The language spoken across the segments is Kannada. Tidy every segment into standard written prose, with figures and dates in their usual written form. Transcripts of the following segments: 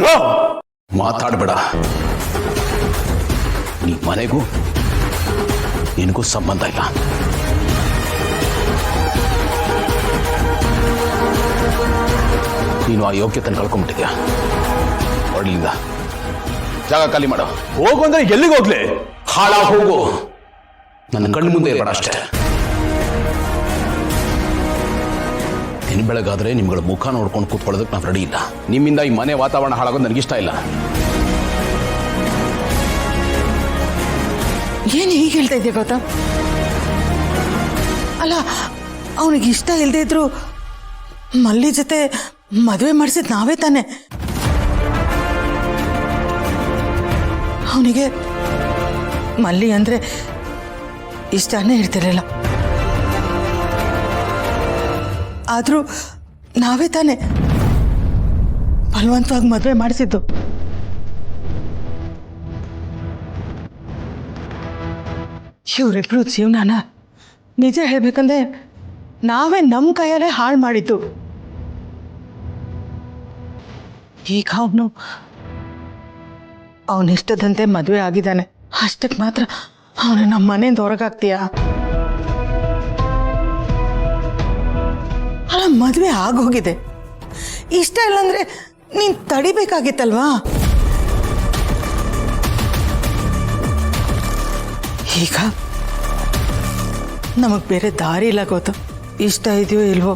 ಬ್ರೋ ಮಾತಾಡಬೇಡ. ನೀ ಮನೆಗೂ ನಿನಗೂ ಸಂಬಂಧ ಇಲ್ಲ. ನೀನು ಆ ಯೋಗ್ಯತೆ ಕಳ್ಕೊಂಡ್ಬಿಟ್ಟಿದ್ಯಾ. ಹೊರಡ್ಲಿಂದ ಜಾಗ ಖಾಲಿ ಮಾಡು. ಹೋಗು ಅಂದ್ರೆ ಎಲ್ಲಿಗೆ ಹೋಗ್ಲಿ? ಹಾಳಾಗಿ ಹೋಗು. ನನ್ನ ಕಣ್ಣು ಮುಂದೆ ಇರಬೇಡ ಅಷ್ಟೇ. ದಿನ ಬೆಳಗಾದ್ರೆ ನಿಮ್ಗಳ ಮುಖ ನೋಡ್ಕೊಂಡು ಕೂತ್ಕೊಳ್ಳೋದಕ್ಕೆ ನಾವು ರೆಡಿ ಇಲ್ಲ. ನಿಮ್ಮಿಂದ ಈ ಮನೆ ವಾತಾವರಣ ಹಾಳಾಗೋದು ನನಗಿಷ್ಟ ಇಲ್ಲ. ಏನು ಹೀಗೆ ಹೇಳ್ತಾ ಇದೆಯಾ ಗೌತಮ್? ಅಲ್ಲ, ಅವನಿಗೆ ಇಷ್ಟ ಇಲ್ಲದೆ ಇದ್ರು ಮಲ್ಲಿ ಜೊತೆ ಮದುವೆ ಮಾಡಿಸಿದ್ ನಾವೇ ತಾನೆ. ಅವನಿಗೆ ಮಲ್ಲಿ ಅಂದ್ರೆ ಇಷ್ಟನೇ ಇರ್ತಿರಲಿಲ್ಲ. ಆದ್ರೂ ನಾವೇ ತಾನೆ ಬಲವಂತವಾಗಿ ಮದುವೆ ಮಾಡಿಸಿದ್ದು. ಇವರಿಬ್ರು ಜೀವನಾನ ನಿಜ ಹೇಳ್ಬೇಕಂದ್ರೆ ನಾವೇ ನಮ್ಮ ಕೈಯಲ್ಲೇ ಹಾಳು ಮಾಡಿದ್ದು. ಈಗ ಅವನಿಷ್ಟದಂತೆ ಮದುವೆ ಆಗಿದ್ದಾನೆ, ಅಷ್ಟಕ್ಕೆ ಮಾತ್ರ ಅವನು ನಮ್ಮ ಮನೆಯಿಂದ ಹೊರಗಾಗ್ತೀಯಾ? ಅಲ್ಲ, ಮದುವೆ ಆಗೋಗಿದೆ. ಇಷ್ಟ ಇಲ್ಲಂದ್ರೆ ನೀನು ತಡಿಬೇಕಾಗಿತ್ತಲ್ವಾ? ಈಗ ನಮಗೆ ಬೇರೆ ದಾರಿ ಇಲ್ಲ ಗೊತ್ತು. ಇಷ್ಟ ಇದೆಯೋ ಇಲ್ವೋ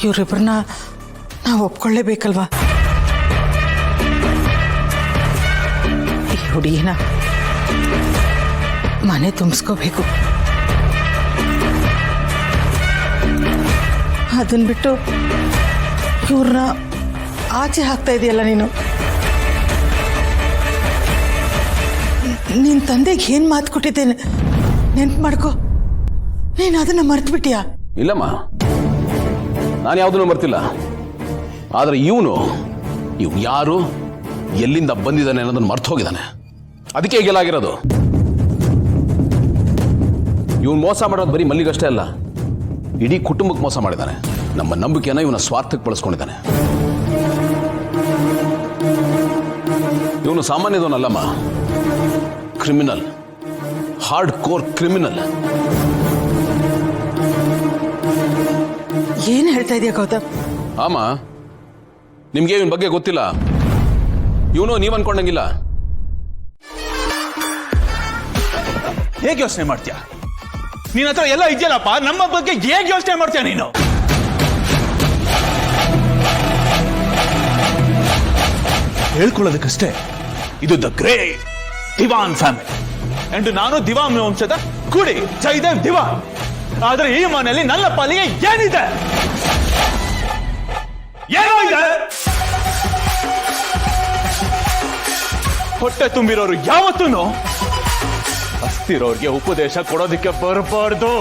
ಇವರಿಬ್ಬರನ್ನ ನಾವು ಒಪ್ಕೊಳ್ಳೇಬೇಕಲ್ವಾ? ಈ ಹುಡುಗಿನ ಮನೆ ತುಂಬಿಸ್ಕೋಬೇಕು. ಅದನ್ನ ಬಿಟ್ಟು ಇವ್ರನ್ನ ಆಚೆ ಹಾಕ್ತಾ ಇದೆಯಲ್ಲ ನೀನು. ನಿನ್ನ ತಂದೆಗೆ ಏನು ಮಾತು ಕೊಟ್ಟಿದ್ದೇನೆ ನೆನ್ಪು ಮಾಡ್ಕೋ. ನೀನು ಅದನ್ನ ಮರ್ತು ಬಿಟ್ಟಿಯಾ? ಇಲ್ಲಮ್ಮ, ನಾನು ಯಾವುದನ್ನು ಮರ್ತಿಲ್ಲ. ಆದರೆ ಇವನು ಯಾರು, ಎಲ್ಲಿಂದ ಬಂದಿದ್ದಾನೆ ಅನ್ನೋದನ್ನು ಮರ್ತು ಹೋಗಿದ್ದಾನೆ. ಅದಕ್ಕೆ ಹೀಗೆಲ್ಲಾಗಿರೋದು. ಇವನು ಮೋಸ ಮಾಡೋದು ಬರೀ ಮಲ್ಲಿಗಷ್ಟೇ ಅಲ್ಲ, ಇಡೀ ಕುಟುಂಬಕ್ಕೆ ಮೋಸ ಮಾಡಿದ್ದಾನೆ. ನಮ್ಮ ನಂಬಿಕೆಯನ್ನು ಇವನ ಸ್ವಾರ್ಥಕ್ಕೆ ಬಳಸ್ಕೊಂಡಿದ್ದಾನೆ. ಇವನು ಸಾಮಾನ್ಯದವನಲ್ಲಮ್ಮ, ಕ್ರಿಮಿನಲ್, ಹಾರ್ಡ್ ಕೋರ್ ಕ್ರಿಮಿನಲ್. ಏನು ಹೇಳ್ತಾ ಇದೆಯಾ ಗೌತಮ್? ಆಮ, ನಿಮ್ಗೆ ಇವನ್ ಬಗ್ಗೆ ಗೊತ್ತಿಲ್ಲ. ಇವನು ನೀವ್ ಅನ್ಕೊಂಡಂಗಿಲ್ಲ. ಹೇಗೆ ಯೋಚನೆ ಮಾಡ್ತೀಯ? ನಿನ್ನ ಹತ್ರ ಎಲ್ಲ ಇದೆಯಲ್ಲಪ್ಪ, ನಮ್ಮ ಬಗ್ಗೆ ಹೇಗೆ ಯೋಚನೆ ಮಾಡ್ತೀಯ ನೀನು? ಹೇಳ್ಕೊಳ್ಳೋದಕ್ಕಷ್ಟೇ ಇದು the great Diwan family. And ನಾನು ದಿವಾನ್ ವಂಶದ ಕುಡಿ ಜಯದೇವ್ ದಿವಾನ್. ಆದ್ರೆ ಈ ಮನೆಯಲ್ಲಿ ನನ್ನ ಪಾಲಿಗೆ ಏನಿದೆ? ಏನೋ ಇದೆ. ಹೊಟ್ಟೆ ತುಂಬಿರೋರು ಯಾವತ್ತೂ ಅಸ್ತಿರೋರ್ಗೆ ಉಪದೇಶ ಕೊಡೋದಕ್ಕೆ ಬರಬಾರ್ದು.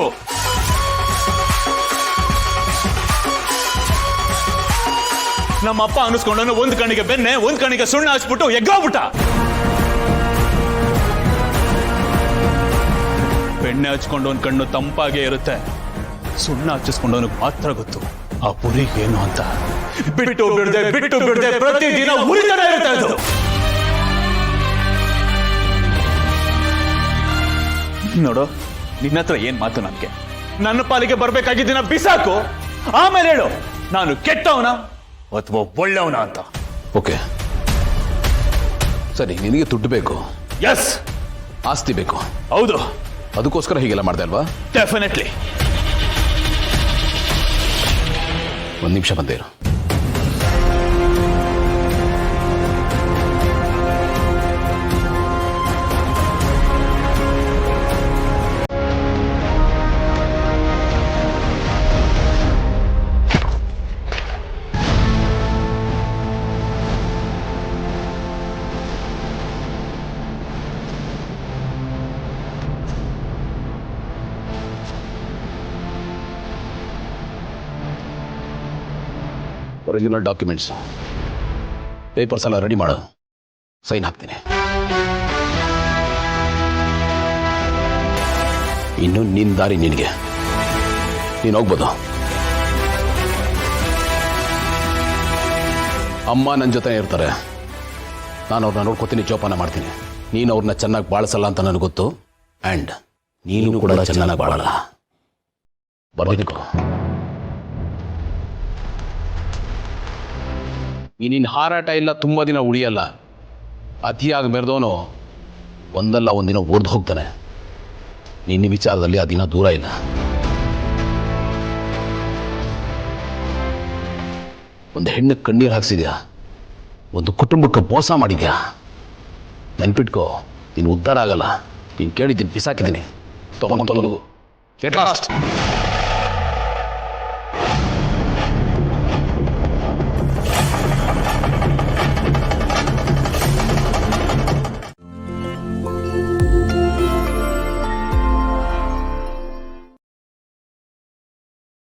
ನಮ್ಮಪ್ಪ ಅನಿಸ್ಕೊಂಡನು ಒಂದ್ ಕಣ್ಣಿಗೆ ಬೆನ್ನೆ, ಒಂದ್ ಕಣ್ಣಿಗೆ ಸುಣ್ಣ ಹಚ್ಬಿಟ್ಟು ಎಗ್ಗೋಗ್ಬಿಟ್ಟ. ಬೆಣ್ಣೆ ಹಚ್ಕೊಂಡು ಒಂದ್ ಕಣ್ಣು ತಂಪಾಗೆ ಇರುತ್ತೆ, ಸುಣ್ಣ ಹಚ್ಚಿಸ್ಕೊಂಡವನಿಗೆ ಮಾತ್ರ ಗೊತ್ತು ಆ ಪುರಿಗೆ ಅಂತ. ಬಿಟ್ಟು ಬಿಡದೆ ಪ್ರತಿದಿನ ಉರಿತಾನೆ ಇರುತ್ತೆ ಅದು. ನೋಡು, ನಿನ್ನ ಹತ್ರ ಏನ್ ಮಾತು ನನ್ಗೆ? ನನ್ನ ಪಾಲಿಗೆ ಬರ್ಬೇಕಾಗಿದ್ದಿನ ಬಿಸಾಕು, ಆಮೇಲೆ ಹೇಳು ನಾನು ಕೆಟ್ಟವನ ಅಥವಾ ಒಳ್ಳೆಯವನ ಅಂತ. ಓಕೆ ಸರಿ, ನಿನಗೆ ದುಡ್ಡು ಬೇಕು, ಎಸ್, ಆಸ್ತಿ ಬೇಕು. ಹೌದು, ಅದಕ್ಕೋಸ್ಕರ ಹೀಗೆಲ್ಲ ಮಾಡ್ದೆ ಅಲ್ವಾ? ಡೆಫಿನೆಟ್ಲಿ. ಒಂದು ನಿಮಿಷ ಬಂದೇ ಇರು. ಒರಿಜಿನಲ್ ಡಾಕ್ಯುಮೆಂಟ್ಸ್, ಪೇಪರ್ಸ್ ಎಲ್ಲ ರೆಡಿ ಮಾಡು, ಸೈನ್ ಹಾಕ್ತೀನಿ. ಇನ್ನು ನಿನ್ನ ದಾರಿ ನಿನಗೆ, ನೀನು ಹೋಗ್ಬೋದು. ಅಮ್ಮ ನನ್ನ ಜೊತೆ ಇರ್ತಾರೆ, ನಾನು ಅವ್ರನ್ನ ನೋಡ್ಕೋತೀನಿ, ಜೋಪಾನ ಮಾಡ್ತೀನಿ. ನೀನು ಅವ್ರನ್ನ ಚೆನ್ನಾಗಿ ಬಾಳಿಸಲ್ಲ ಅಂತ ನನಗೆ ಗೊತ್ತು. ಆ್ಯಂಡ್ ನೀನು ಕೂಡ ಚೆನ್ನಾಗಿ ಬಾಳಲ್ಲ. ಬರ್ದಿಟ್ಕೋ. ನೀನಿನ್ ಹಾರಾಟ ಇಲ್ಲ, ತುಂಬ ದಿನ ಉಳಿಯಲ್ಲ. ಅತಿಯಾಗಿ ಮೆರೆದವನು ಒಂದಲ್ಲ ಒಂದಿನ ಓಡ್ದು ಹೋಗ್ತಾನೆ. ನಿನ್ನ ವಿಚಾರದಲ್ಲಿ ಆ ದಿನ ದೂರ ಇಲ್ಲ. ಒಂದು ಹೆಣ್ಣು ಕಣ್ಣೀರು ಹಾಕ್ಸಿದ್ಯಾ, ಒಂದು ಕುಟುಂಬಕ್ಕೆ ಮೋಸ ಮಾಡಿದ್ಯಾ. ನೆನ್ಪಿಟ್ಕೋ, ನೀನು ಉದ್ಧಾರ ಆಗಲ್ಲ. ನೀನು ಕೇಳಿದ್ದೀನಿ, ಬಿಸಾಕಿದ್ದೀನಿ. ತೊಗೊಂಡು ಗೆಟ್ ಲಾಸ್ಟ್.